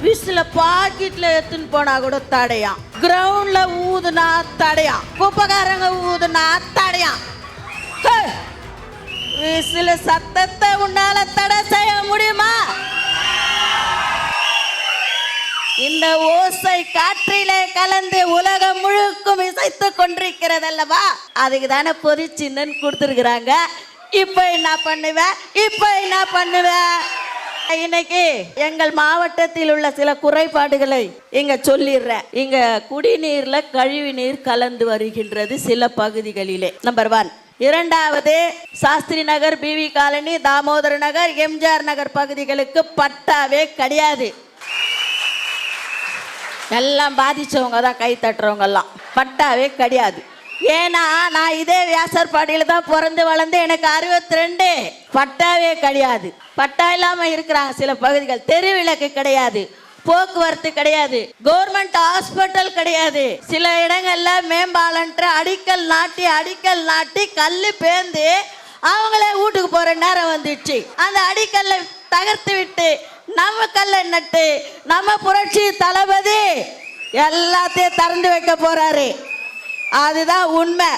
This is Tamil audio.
விசில பாக்கெட்ல எடுத்துன்னு போனா கூட தடையாம், கிரவுண்ட்ல ஊதுனா தடையாம், குப்பைக்காரங்க ஊதுனா தடையாம். விசில சத்தத்தை உன்னால தடை செய்ய முடியுமா? இந்த ஓசை காற்றிலே கலந்து உலகம் முழுக்கும் இசைத்து கொண்டிருக்கிறதல்லவா, அதுக்கு தானே பொறிச்சின்னு கொடுத்துருக்குறாங்க. இப்ப என்ன பண்ணுவ? இன்னைக்கு எங்கள் மாவட்டத்தில் உள்ள சில குறைபாடுகளை இங்க சொல்லிடுறேன். இங்க குடிநீர்ல கழிவு நீர் கலந்து வருகின்றது சில பகுதிகளிலே, நம்பர் 1. இரண்டாவது, சாஸ்திரி நகர், பிவி காலனி, தாமோதர நகர், எம்ஜிஆர் நகர் பகுதிகளுக்கு பட்டாவே கிடையாது. எல்லாம் பாதிச்சவங்க தான், கை தட்டுறவங்க எல்லாம். பட்டாவே கிடையாது. ஏன்னா நான் இதே வியாசர்பாடியில் தான் பிறந்து வளர்ந்து, எனக்கு 62. பட்டாவே கிடையாது. பட்டா இல்லாம இருக்கிறாங்க சில பகுதிகள். தெருவிளக்கு கிடையாது, போக்குவரத்து கிடையாது, கவர்மெண்ட் ஹாஸ்பிட்டல் கிடையாது. சில இடங்கள்ல மேம்பாலன்ற அடிக்கல் நாட்டி கல்லு பேந்து அவங்களே வீட்டுக்கு போற நேரம் வந்துடுச்சு. அந்த அடிக்கல்லை தகர்த்து விட்டு நம்ம கல்ல நட்டு நம்ம புரட்சி தளபதி எல்லாத்தையும் திறந்து வைக்க போறாரு. அதுதான் உண்மை.